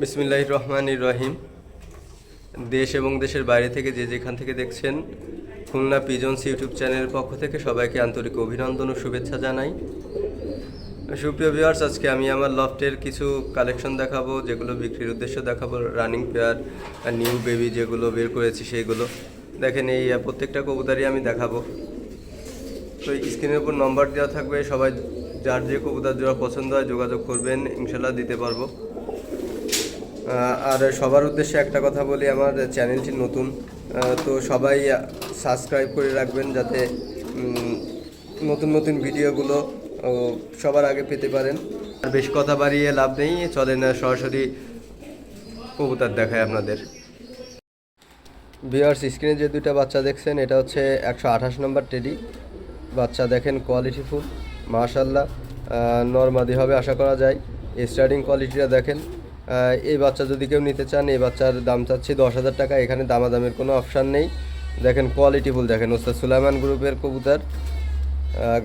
বিসমিল্লাহির রহমানির রহিম। দেশ এবং দেশের বাইরে থেকে যে যেখান থেকে দেখছেন, খুলনা পিজনস ইউটিউব চ্যানেলের পক্ষ থেকে সবাইকে আন্তরিক অভিনন্দন ও শুভেচ্ছা জানাই। সুপ্রিয় ভিউয়ার্স, আজকে আমি আমার লফটের কিছু কালেকশন দেখাবো, যেগুলো বিক্রির উদ্দেশ্যে দেখাবো। রানিং পেয়ার আর নিউ বেবি যেগুলো বের করেছি সেইগুলো দেখেন। এই প্রত্যেকটা কবুতরই আমি দেখাবো। তো স্ক্রিনের উপর নম্বর দেওয়া থাকবে, সবাই যার যে কবুতর জোড়া পছন্দ হয় যোগাযোগ করবেন, ইনশাল্লাহ দিতে পারবো। আর সবার উদ্দেশ্যে একটা কথা বলি, আমার চ্যানেলটি নতুন, তো সবাই সাবস্ক্রাইব করে রাখবেন, যাতে নতুন নতুন ভিডিওগুলো সবার আগে পেতে পারেন। আর বেশি কথা বাড়িয়ে লাভ নেই, চলেন সরাসরি কবুতর দেখায় আপনাদের। ভিউয়ার্স, স্ক্রিনে যে দুইটা বাচ্চা দেখছেন, এটা হচ্ছে 128 নম্বর টেডি বাচ্চা। দেখেন কোয়ালিটি ফুল, মাশাল্লাহ, নরমাদি হবে আশা করা যায়। স্টার্টিং কোয়ালিটিটা দেখেন। এই বাচ্চা যদি কেউ নিতে চান, এই বাচ্চার দাম চাচ্ছি 10,000 টাকা। এখানে দামাদামের কোনো অপশান নেই। দেখেন কোয়ালিটি ফুল, দেখেন ওস্তাদ সুলাইমান গ্রুপের কবুতর,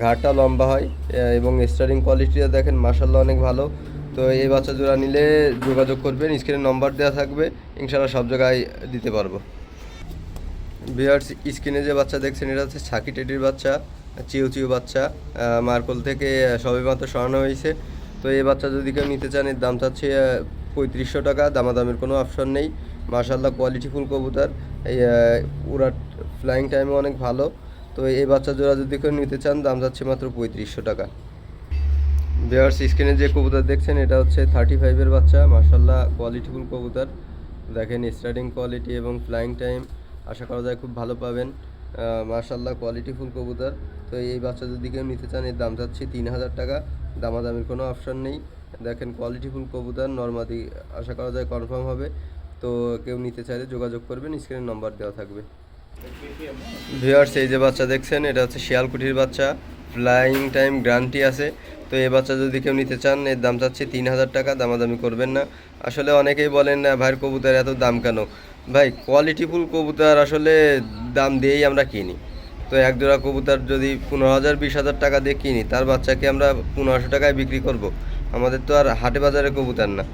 ঘাড়টা লম্বা হয় এবং স্টার্টিং কোয়ালিটিটা দেখেন, মাশাল্লাহ অনেক ভালো। তো এই বাচ্চা জোড়া নিলে যোগাযোগ করবেন, স্ক্রিনে নম্বর দেওয়া থাকবে, ইনশাল্লাহ সব জায়গায় দিতে পারবো। ভিউয়ার্স, স্ক্রিনে যে বাচ্চা দেখছেন, এটা হচ্ছে ছাকি টেডির বাচ্চা, চিউ চিউ বাচ্চা, মার্কল থেকে সবেমাত্র সরানো হয়েছে। তো এই বাচ্চা যদি কেউ নিতে চান, এর দাম চাচ্ছে 3500 টাকা, দামাদামের কোনো অপশন নেই। মাশাল্লাহ কোয়ালিটি ফুল কবুতর, এই উড়ার ফ্লাইং টাইমও অনেক ভালো। তো এই বাচ্চা জোড়া যদি কেউ নিতে চান, দাম যাচ্ছে মাত্র 3500 টাকা। ভিউয়ার্স, স্ক্রিনে যে কবুতর দেখছেন, এটা হচ্ছে 35-এর বাচ্চা, মাশাল্লাহ কোয়ালিটি ফুল কবুতর। দেখেন স্টার্টিং কোয়ালিটি এবং ফ্লাইং টাইম আশা করা যায় খুব ভালো পাবেন। মাশাল্লাহ কোয়ালিটি ফুল কবুতর। তো এই বাচ্চা যদি কেউ নিতে চান, এর দাম চাচ্ছি 3000 টাকা, দামাদামির কোনো অপশন নেই। দেখেন কোয়ালিটি ফুল কবুতর, নরমাদি আশা করা যায় কনফার্ম হবে। তো কেউ নিতে চাইলে যোগাযোগ করবেন, স্ক্রিনে নম্বর দেওয়া থাকবে। ভিউয়ার্স, এই যে বাচ্চা দেখছেন, এটা হচ্ছে শিয়ালকুঠির বাচ্চা, ফ্লাইং টাইম গ্যারান্টি আছে। তো এই বাচ্চা যদি কেউ নিতে চান, এর দাম চাচ্ছি 3000 টাকা, দামাদামি করবেন না। আসলে অনেকেই বলেন না ভাইয়ের কবুতর এত দাম কেন। ভাই, কোয়ালিটি ফুল কবুতর আসলে দাম দিয়েই আমরা কিনি। তো এক জোড়া কবুতর যদি 15,000 20,000 টাকা দিয়ে কিনি, তার বাচ্চাকে আমরা 1500 টাকায় বিক্রি করব? আমাদের তো আর হাটে বাজারে কবুতর না।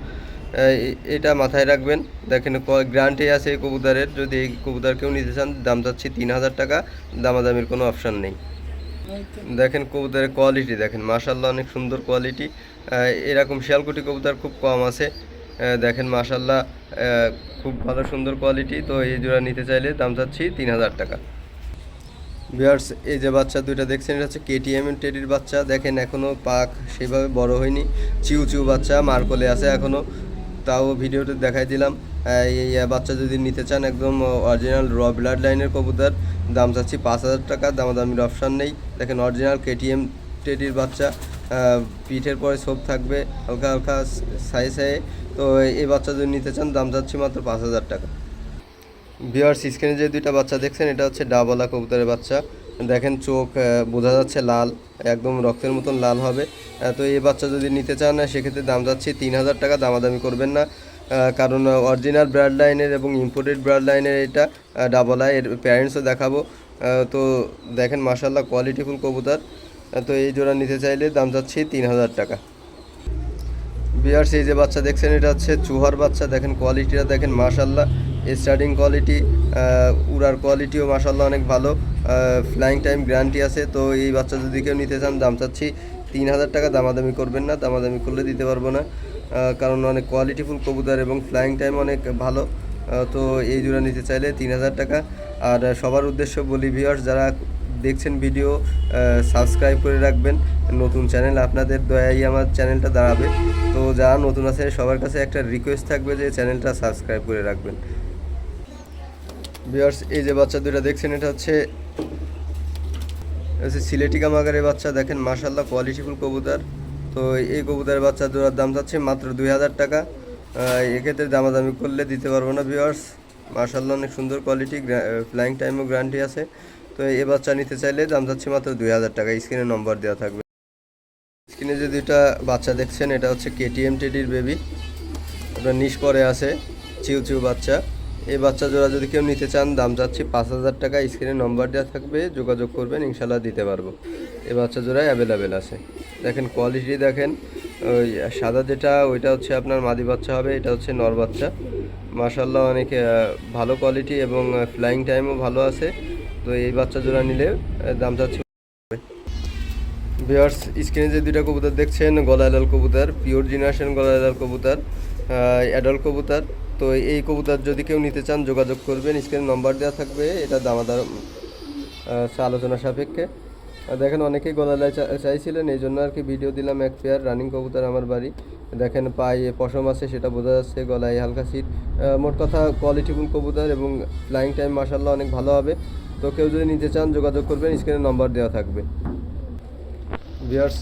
এটা মাথায় রাখবেন। দেখেন গ্যারান্টি আছে এই কবুতরের। যদি এই কবুতর কেউ নিতে চান, দাম চাচ্ছি 3000 টাকা, দামাদামির কোনো অপশান নেই। দেখেন কবুতরের কোয়ালিটি দেখেন, মাশাল্লাহ অনেক সুন্দর কোয়ালিটি। এরকম শিয়ালকুটি কবুতর খুব কম আছে। দেখেন মাশাল্লাহ, খুব ভালো সুন্দর কোয়ালিটি। তো এই জোড়া নিতে চাইলে দাম চাচ্ছি 3000 টাকা। ভিউয়ার্স, এই যে বাচ্চা দুইটা দেখছেন, এটা হচ্ছে কেটিএম টেডির বাচ্চা। দেখেন এখনও পাক সেইভাবে বড় হয়নি, চিউ চিউ বাচ্চা, মার্কলে আছে এখনও, তাও ভিডিওতে দেখাই দিলাম। এই বাচ্চা যদি নিতে চান, একদম অরিজিনাল র ব্লাড লাইনের কবুতর, দাম চাচ্ছি 5000 টাকা, দামাদামির অপশান নেই। দেখেন অরিজিনাল কেটিএম টেডির বাচ্চা, পিঠের পরে ছোপ থাকবে হালকা হালকা সাইজ। তো এই বাচ্চা যদি নিতে চান, দাম চাচ্ছি মাত্র 5000 টাকা। ভিউয়ার্স, স্ক্রিনে যে দুইটা বাচ্চা দেখছেন, এটা হচ্ছে ডাবলা কবুতরের বাচ্চা। দেখেন চোখ বোঝা যাচ্ছে লাল, একদম রক্তের মতন লাল হবে। তো এই বাচ্চা যদি নিতে চান, সেক্ষেত্রে দাম যাচ্ছে 3000 টাকা, দামাদামি করবেন না। কারণ অরিজিনাল ব্রাড লাইনের এবং ইম্পোর্টেড ব্রাড লাইনের এটা ডাবলা, এর প্যারেন্টসও দেখাবো। তো দেখেন মাশাল্লাহ কোয়ালিটিফুল কবুতর। তো এই জোড়া নিতে চাইলে দাম যাচ্ছে 3000 টাকা। ভিউয়ার্স, এই যে বাচ্চা দেখছেন, এটা হচ্ছে চুহার বাচ্চা। দেখেন কোয়ালিটিটা দেখেন, মাশাল্লাহ স্টার্টিং কোয়ালিটি, উড়ার কোয়ালিটিও মাশাল্লাহ অনেক ভালো, ফ্লাইং টাইম গ্যারান্টি আছে। তো এই বাচ্চা যদি কেউ নিতে চান, দাম চাচ্ছি 3000 টাকা, দামাদামি করবেন না, দামাদামি করলে দিতে পারবো না। কারণ অনেক কোয়ালিটিফুল কবুতর এবং ফ্লাইং টাইম অনেক ভালো। তো এই জোড়া নিতে চাইলে 3000 টাকা। আর সবার উদ্দেশ্য বলি, ভিউয়ার্স যারা দেখছেন ভিডিও, সাবস্ক্রাইব করে রাখবেন। নতুন চ্যানেল, আপনাদের দয়াই আমার চ্যানেলটা দাঁড়াবে। তো যারা নতুন আছে, সবার কাছে একটা রিকোয়েস্ট থাকবে যে চ্যানেলটা সাবস্ক্রাইব করে রাখবেন। ভিউয়ার্স, এই যে বাচ্চা দুটো দেখছেন, এটা হচ্ছে সিলেটি কামাগারের বাচ্চা। দেখেন মাশাল্লাহ কোয়ালিটিফুল কবুতর। তো এই কবুতরের বাচ্চা জোড়ার দাম চাচ্ছে মাত্র 2000 টাকা। এক্ষেত্রে দামাদামি করলে দিতে পারবো না। ভিউয়ার্স, মাশাল্লাহ অনেক সুন্দর কোয়ালিটি, ফ্লাইং টাইমও গ্যারান্টি আছে। তো এই বাচ্চা নিতে চাইলে দাম চাচ্ছে মাত্র 2000 টাকা, স্ক্রিনে নম্বর দেওয়া থাকবে। স্ক্রিনে যে দুইটা বাচ্চা দেখছেন, এটা হচ্ছে কেটিএম টেডির বেবি, আপনার নিশ পরে আছে, চিউ চিউ বাচ্চা। এই বাচ্চা জোড়া যদি কেউ নিতে চান, দাম যাচ্ছে 5000 টাকা, স্ক্রিনে নম্বর দেওয়া থাকবে, যোগাযোগ করবেন, ইনশাল্লাহ দিতে পারবো। এই বাচ্চা জোড়ায় অ্যাভেলেবেল আছে। দেখেন কোয়ালিটি দেখেন, ওই সাদা যেটা ওইটা হচ্ছে আপনার মাদি বাচ্চা হবে, এটা হচ্ছে নর বাচ্চা। মাশাআল্লাহ অনেক ভালো কোয়ালিটি এবং ফ্লাইং টাইমও ভালো আছে। তো এই বাচ্চা জোড়া নিলে দাম চাচ্ছি। ভিউয়ার্স, স্ক্রিনে যে দুইটা কবুতর দেখছেন গলায় লাল কবুতর, পিওর জেনারেশন গলায় লাল কবুতর, অ্যাডাল্ট কবুতর। তো এই কবুতর যদি কেউ নিতে চান যোগাযোগ করবেন, স্ক্রিনে নম্বর দেওয়া থাকবে। এটা দামাদার আলোচনা সাপেক্ষে। দেখেন অনেকেই গলায় চাইছিলেন, এই জন্য আর কি ভিডিও দিলাম। এক পেয়ার রানিং কবুতর আমার বাড়ি। দেখেন পায়ে পশম আছে, সেটা বোঝা যাচ্ছে, গলায় হালকা সিট। মোট কথা কোয়ালিটিফুল কবুতর এবং ফ্লাইং টাইম মাশাআল্লাহ অনেক ভালো হবে। তো কেউ যদি নিতে চান যোগাযোগ করবেন, স্ক্রিনে নম্বর দেওয়া থাকবে। ভিউয়ার্স,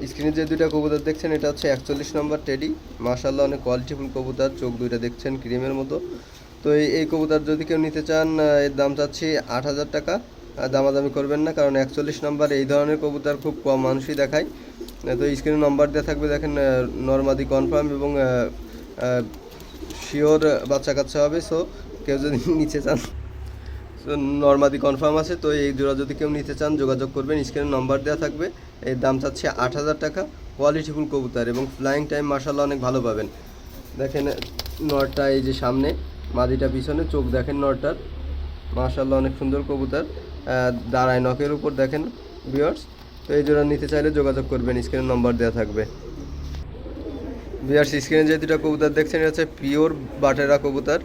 স্ক্রিনে যে দুইটা কবুতর দেখছেন এটা হচ্ছে 41 নম্বর টেডি। মাশাআল্লাহ অনেক কোয়ালিটিফুল কবুতর, চোখ দুইটা দেখছেন ক্রিমের মতো। তো এই কবুতর যদি কেউ নিতে চান এর দাম চাচ্ছি 8,000 টাকা। দামাদামি করবেন না, কারণ 41 নম্বর এই ধরনের কবুতর খুব কম মানুষই দেখায়। তো স্ক্রিনে নম্বর দেওয়া থাকবে। দেখেন নরমাদি কনফার্ম এবং শিওর বাচ্চা কাচ্চা হবে। সো কেউ যদি নিতে চান, নরমাদি কনফার্ম আছে। তো এই জোড়া যদি কেউ নিতে চান যোগাযোগ করবেন, স্ক্রিনে নম্বর দেওয়া থাকবে। এর দাম চাচ্ছে 8,000 টাকা। কোয়ালিটিফুল কবুতর এবং ফ্লাইং টাইম মাশাআল্লাহ অনেক ভালো পাবেন। দেখেন নরটা এই যে সামনে, মাদিটা পিছনে, চোখ দেখেন নরটার, মাশাআল্লাহ অনেক সুন্দর কবুতর। দাঁড়ায় নখের উপর দেখেন ভিউয়ার্স। তো এই জোড়া নিতে চাইলে যোগাযোগ করবেন, স্ক্রিনে নম্বর দেওয়া থাকবে। ভিউয়ার্স, স্ক্রিনে যে দুটো কবুতর দেখছেন এটা হচ্ছে পিওর বাটেরা কবুতর।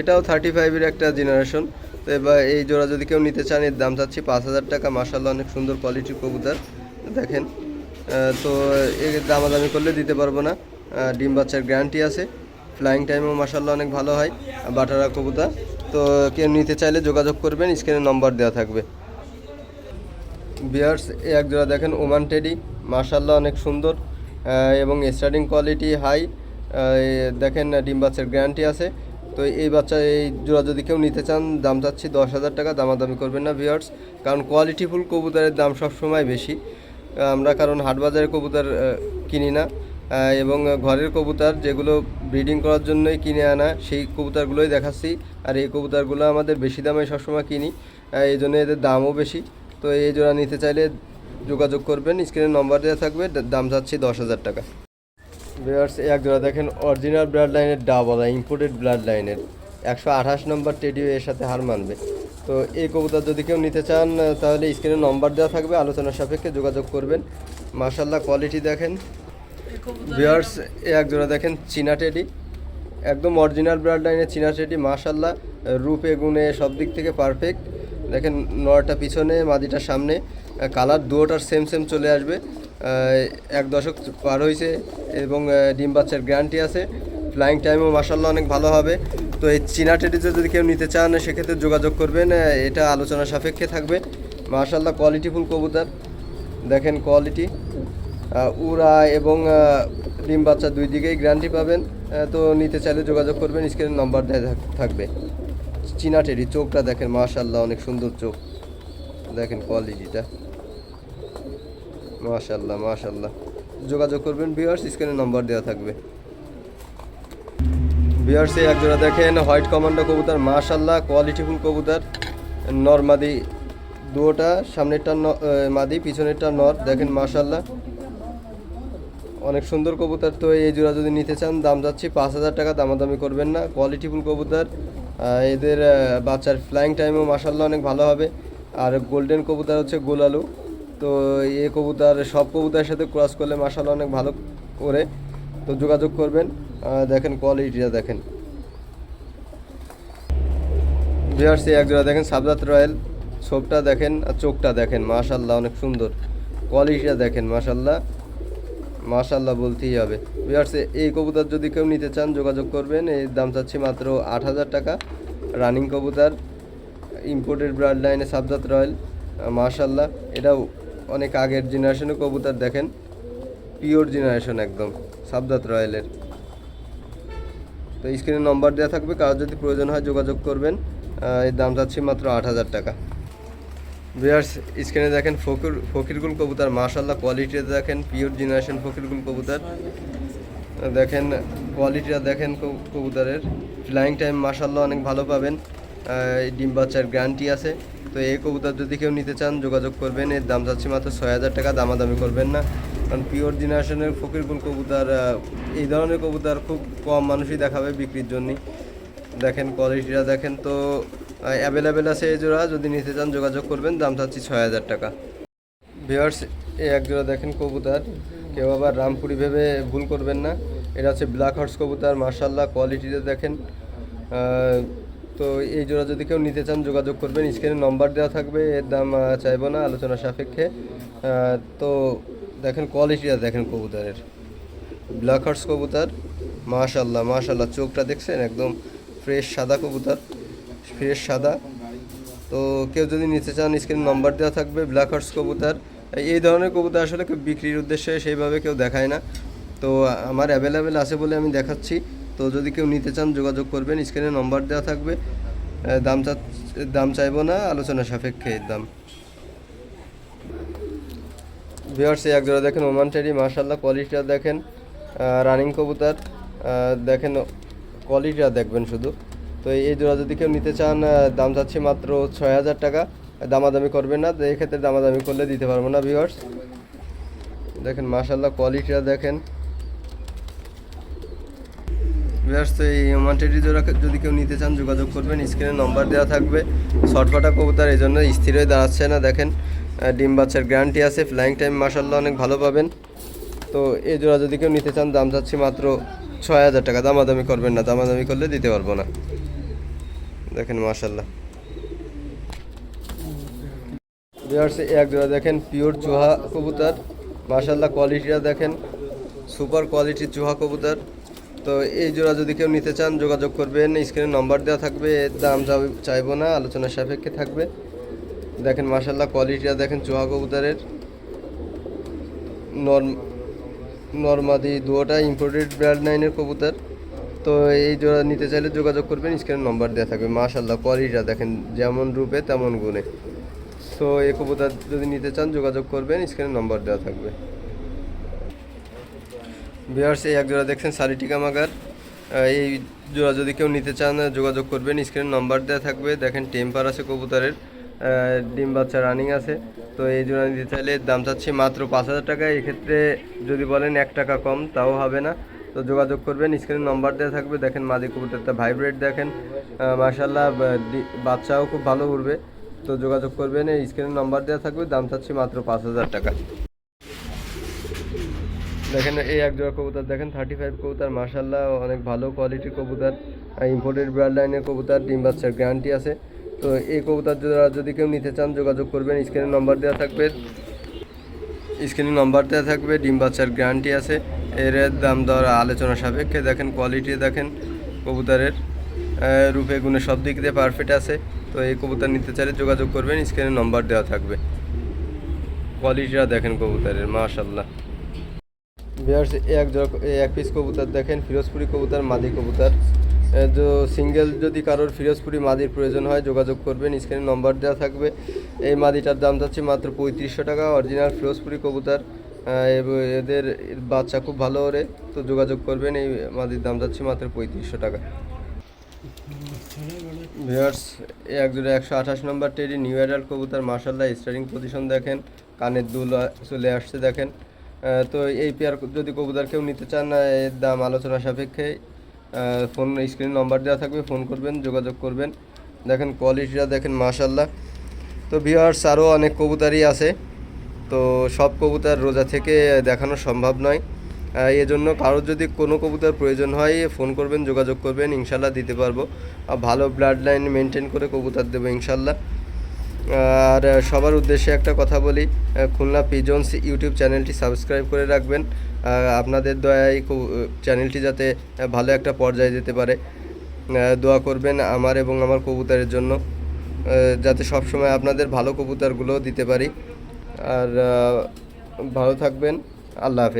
এটাও 35-এর একটা জেনারেশন। তো এবার এই জোড়া যদি কেউ নিতে চান এর দাম চাচ্ছি 5,000 টাকা। মাশাআল্লাহ অনেক সুন্দর কোয়ালিটির কবুতর দেখেন। তো এর দামাদামি করলে দিতে পারবো না। ডিম বাচ্চার গ্যারান্টি আছে, ফ্লাইং টাইমও মাশাআল্লাহ অনেক ভালো হয়, বাটারা কবুতর। তো কেউ নিতে চাইলে যোগাযোগ করবেন, স্ক্রিনে নম্বর দেওয়া থাকবে। ভিউয়ার্স, এক জোড়া দেখেন ওমান টেডি, মাশাআল্লাহ অনেক সুন্দর এবং স্টার্টিং কোয়ালিটি হাই। দেখেন ডিম বাচ্চার গ্যারান্টি আছে। তো এই জোড়া যদি কেউ নিতে চান দাম চাচ্ছি 10,000 টাকা। দামাদামি করবেন না ভিউয়ার্স, কারণ কোয়ালিটিফুল কবুতরের দাম সবসময় বেশি। আমরা কারণ হাটবাজারের কবুতর কিনি না, এবং ঘরের কবুতর যেগুলো ব্রিডিং করার জন্যই কিনে আনা সেই কবুতরগুলোই দেখাচ্ছি। আর এই কবুতরগুলো আমাদের বেশি দামে সবসময় কিনি, এই জন্য এদের দামও বেশি। তো এই জোড়া নিতে চাইলে যোগাযোগ করবেন, স্ক্রিনে নম্বর দেওয়া থাকবে। দাম চাচ্ছি 10,000 টাকা। ভিউয়ার্স, এক জোড়া দেখেন অরিজিনাল ব্লাড লাইনের ডাবলা, ইম্পোর্টেড ব্লাড লাইনের 128 নম্বর টেডিও এর সাথে হার মানবে। তো এই কবুতর যদি কেউ নিতে চান তাহলে স্ক্রিনে নম্বর দেওয়া থাকবে, আলোচনার সাপেক্ষে যোগাযোগ করবেন। মাশাআল্লাহ কোয়ালিটি দেখেন। ভিউয়ার্স, এক জোড়া দেখেন চীনা টেডি, একদম অরিজিনাল ব্লাড লাইনের চীনা টেডি। মাশাআল্লাহ রূপে গুণে সব দিক থেকে পারফেক্ট। দেখেন নরটা পিছনে, মাদিটা সামনে, কালার দুটোটার সেম সেম চলে আসবে। 1 দশক পার হয়েছে এবং ডিম বাচ্চার গ্যারান্টি আছে। ফ্লাইং টাইমও মাশাআল্লাহ অনেক ভালো হবে। তো এই চীনা টেডিতে যদি কেউ নিতে চান সেক্ষেত্রে যোগাযোগ করবেন, এটা আলোচনা সাপেক্ষে থাকবে। মাশাআল্লাহ কোয়ালিটিফুল কবুতর, দেখেন কোয়ালিটি, উড়া এবং ডিম বাচ্চা দুই দিকেই গ্যারান্টি পাবেন। তো নিতে চাইলে যোগাযোগ করবেন, স্ক্রিনে নম্বর দেওয়া থাকবে। চীনা টেডি, চোখটা দেখেন মাশাআল্লাহ অনেক সুন্দর চোখ, দেখেন কোয়ালিটিটা, মাশাআল্লাহ মাশাআল্লাহ। যোগাযোগ করবেন ভিউয়ার্স, স্ক্রিনে নম্বর দেওয়া থাকবে। ভিউয়ার্স, এক জোড়া দেখেন হোয়াইট কমান্ডো কবুতর, মাশাআল্লাহ কোয়ালিটিফুল কবুতর। নর মাদি দুটোটা, সামনেরটা মাদি, পিছনেরটা নর। দেখেন মাশাআল্লাহ অনেক সুন্দর কবুতর। তো এই জোড়া যদি নিতে চান দাম যাচ্ছি 5,000 টাকা। দামাদামি করবেন না, কোয়ালিটিফুল কবুতর। এদের বাচ্চার ফ্লাইং টাইমও মাশাআল্লাহ অনেক ভালো হবে। আর গোল্ডেন কবুতর হচ্ছে গোলালু। তো এই কবুতর সব কবুতরের সাথে ক্রস করলে মাশাআল্লাহ অনেক ভালো করে। তো যোগাযোগ করবেন। দেখেন কোয়ালিটিটা দেখেন। ভিউয়ার্স, এক জোড়া দেখেন সাবজাত রয়্যাল, ছোপটা দেখেন আর চোখটা দেখেন মাশাআল্লাহ অনেক সুন্দর। কোয়ালিটিটা দেখেন মাশাআল্লাহ মাশাআল্লাহ বলতেই হবে। ভিউয়ার্স, এই কবুতর যদি কেউ নিতে চান যোগাযোগ করবেন, এর দাম চাচ্ছি মাত্র 8,000 টাকা। রানিং কবুতর, ইম্পোর্টেড ব্লাড লাইনে সাবজাত রয়্যাল, মাশাআল্লাহ এটাও অনেক আগের জেনারেশনের কবুতর। দেখেন পিওর জেনারেশন একদম সাবজাত রয়্যালের। তো স্ক্রিনে নম্বর দেওয়া থাকবে, কারো যদি প্রয়োজন হয় যোগাযোগ করবেন। এর দাম চাচ্ছি মাত্র 8,000 টাকা। ভিউয়ার্স, স্ক্রিনে দেখেন ফকিরগুল কবুতর, মাশাআল্লাহ কোয়ালিটিটা দেখেন, পিওর জেনারেশন ফকিরগুল কবুতর। দেখেন কোয়ালিটিটা দেখেন কবুতরের, ফ্লাইং টাইম মাশাআল্লাহ অনেক ভালো পাবেন। ডিম বাচ্চার গ্যারান্টি আছে। তো এই কবুতর যদি কেউ নিতে চান যোগাযোগ করবেন, এর দাম যাচ্ছে মাত্র 6,000 টাকা। দামাদামি করবেন না, কারণ পিওর জেনারেশনের ফকিরকুল কবুতর এই ধরনের কবুতর খুব কম মানুষই দেখাবে বিক্রির জন্য। দেখেন কোয়ালিটিটা দেখেন, তো অ্যাভেলেবেল আছে এই জোড়া, যদি নিতে চান যোগাযোগ করবেন, দাম চাচ্ছি 6,000 টাকা। ভিউয়ার্স, এই এক জোড়া দেখেন কবুতর, কেউ আবার রামপুরি ভেবে ভুল করবেন না, এটা হচ্ছে ব্ল্যাক হর্স কবুতর। মার্শাল্লাহ কোয়ালিটিটা দেখেন। তো এই জোড়া যদি কেউ নিতে চান যোগাযোগ করবেন, স্ক্রিনে নম্বর দেওয়া থাকবে, এর দাম চাইবো না, আলোচনা সাপেক্ষে। তো দেখেন কোয়ালিটিটা দেখেন কবুতরের, ব্ল্যাক হর্স কবুতর। মাশাল্লাহ মাশাল্লাহ, চোখটা দেখছেন একদম ফ্রেশ সাদা কবুতর, ফ্রেশ সাদা। তো কেউ যদি নিতে চান স্ক্রিনে নম্বর দেওয়া থাকবে, ব্ল্যাক হর্স কবুতর। এই ধরনের কবুতর আসলে কেউ বিক্রির উদ্দেশ্যে সেইভাবে কেউ দেখায় না, তো আমার অ্যাভেলেবেল আছে বলে আমি দেখাচ্ছি। তো যদি কেউ নিতে চান যোগাযোগ করবেন, স্ক্রিনে নম্বর দেওয়া থাকবে, দাম চাইবো না, আলোচনা সাপেক্ষে দাম। ভিউয়ার্স, এক জোড়া দেখেন ওমান টেডি, মাশাল্লাহ কোয়ালিটিটা দেখেন, রানিং কবুতর। দেখেন কোয়ালিটিটা দেখবেন শুধু। তো এই জোড়া যদি কেউ নিতে চান, দাম চাচ্ছি মাত্র 6,000 টাকা, দামাদামি করবেন না, এক্ষেত্রে দামাদামি করলে দিতে পারবো না। ভিউয়ার্স দেখেন মাশাল্লাহ কোয়ালিটিটা দেখেন। ভিউয়ার্স, তো এই ওমান টেডি জোড়া যদি কেউ নিতে চান যোগাযোগ করবেন, স্ক্রিনে নম্বর দেওয়া থাকবে। শর্টফাটা কবুতর, এই জন্য স্থির হয়ে দাঁড়াচ্ছে না। দেখেন ডিম বাচ্চার গ্যারান্টি আছে, ফ্লাইং টাইম মাশাল্লাহ অনেক ভালো পাবেন। তো এই জোড়া যদি কেউ নিতে চান, দাম চাচ্ছি মাত্র 6,000 টাকা, দামাদামি করবেন না, দামাদামি করলে দিতে পারবো না। দেখেন মাশাল্লাহ। ভিউয়ার্স, এক জোড়া দেখেন পিওর চুহা কবুতর, মাশাল্লাহ কোয়ালিটিটা দেখেন, সুপার কোয়ালিটির চুহা কবুতর। তো এই জোড়া যদি কেউ নিতে চান যোগাযোগ করবেন, স্ক্রিনে নম্বর দেওয়া থাকবে, দাম চাইবো না, আলোচনার সাপেক্ষে থাকবে। দেখেন মাশাল্লাহ কোয়ালিটিটা দেখেন চুহা কবুতরের, নরমাদি দুটোটা ইম্পোর্টেড ব্র্যান্ড নাইনের কবুতর। তো এই জোড়া নিতে চাইলে যোগাযোগ করবেন, স্ক্রিনে নম্বর দেওয়া থাকবে। মাশাল্লাহ কোয়ালিটিটা দেখেন, যেমন রূপে তেমন গুণে। সো এই কবুতর যদি নিতে চান যোগাযোগ করবেন, স্ক্রিনে নম্বর দেওয়া থাকবে। ভিউয়ার্স, এই এক জোড়া দেখছেন সারিটিকা মাগার, এই জোড়া যদি কেউ নিতে চান যোগাযোগ করবেন, স্ক্রিনে নম্বর দেওয়া থাকবে। দেখেন টেম্পার আছে কবুতরের, ডিম বাচ্চা রানিং আছে। তো এই জোড়া নিতে চাইলে দাম চাচ্ছি মাত্র 5,000 টাকা। এক্ষেত্রে যদি বলেন 1 টাকা কম তাও হবে না, তো যোগাযোগ করবেন, স্ক্রিনে নম্বর দেওয়া থাকবে। দেখেন মাদি কবুতরটা ভাইব্রেট দেখেন, মাশাল্লাহ বাচ্চাও খুব ভালো উঠবে। তো যোগাযোগ করবেন, এই স্ক্রিনে নম্বর দেওয়া থাকবে, দাম চাচ্ছি মাত্র 5,000 টাকা। দেখেন এই এক জোড়া কবুতর দেখেন 35 কবুতর, মাশাল্লাহ অনেক ভালো কোয়ালিটির কবুতর, ইম্পোর্টেড ব্রাড লাইনের কবুতর, ডিম বাচ্চার গ্যারান্টি আছে। তো এই কবুতর যদি কেউ নিতে চান যোগাযোগ করবেন, স্ক্রিনে নম্বর দেওয়া থাকবে, ডিম বাচ্চার গ্যারান্টি আছে। এর দাম দর আলোচনা সাপেক্ষে। দেখেন কোয়ালিটি দেখেন কবুতরের, রূপে গুণে সব দিক দিয়ে পারফেক্ট আছে। তো এই কবুতর নিতে চাইলে যোগাযোগ করবেন, স্ক্রিনে নম্বর দেওয়া থাকবে। কোয়ালিটিটা দেখেন কবুতরের, মাশাল্লাহ। ভিউয়ার্স, এক পিস কবুতর দেখেন ফিরোজপুরি কবুতর, মাদি কবুতর। সিঙ্গেল যদি কারোর ফিরোজপুরি মাদির প্রয়োজন হয় যোগাযোগ করবেন, স্ক্রিনে নম্বর দেওয়া থাকবে। এই মাদিটার দাম যাচ্ছে মাত্র 3500 টাকা, অরিজিনাল ফিরোজপুরি কবুতর। এদের বাচ্চা খুব ভালো ওরে, তো যোগাযোগ করবেন, এই মাদির দাম যাচ্ছে মাত্র 3500 টাকা। ভিউয়ার্স, এক জোড়া 128 নম্বর টেডি নিউ অ্যাডাল্ট কবুতর, মাশাল্লাহ স্টার্টিং পজিশন দেখেন, কানের দুল চলে আসছে দেখেন। তো এই পেয়ার যদি কবুতর কেউ নিতে চান, এর দাম আলোচনা সাপেক্ষে। ফোন স্ক্রিন নম্বর দেওয়া থাকবে, ফোন করবেন, যোগাযোগ করবেন। দেখেন কোয়ালিটিটা দেখেন মাশাল্লাহ। তো ভিউয়ার্স, আরও অনেক কবুতরই আছে, তো সব কবুতর রোজা থেকে দেখানো সম্ভব নয়। এজন্য কারোর যদি কোনো কবুতর প্রয়োজন হয় ফোন করবেন, যোগাযোগ করবেন, ইনশাল্লাহ দিতে পারবো। ভালো ব্লাড লাইন মেনটেন করে কবুতর দেবো ইনশাল্লাহ। আর সবার উদ্দেশ্যে একটা কথা বলি, খুলনা পিজন্স ইউটিউব চ্যানেলটি সাবস্ক্রাইব করে রাখবেন। আপনাদের দয়ায় চ্যানেলটি যাতে ভালো একটা পর্যায়ে যেতে পারে, দোয়া করবেন আমার এবং আমার কবুতরের জন্য, যাতে সবসময় আপনাদের ভালো কবুতরগুলো দিতে পারি। আর ভালো থাকবেন, আল্লাহ হাফেজ।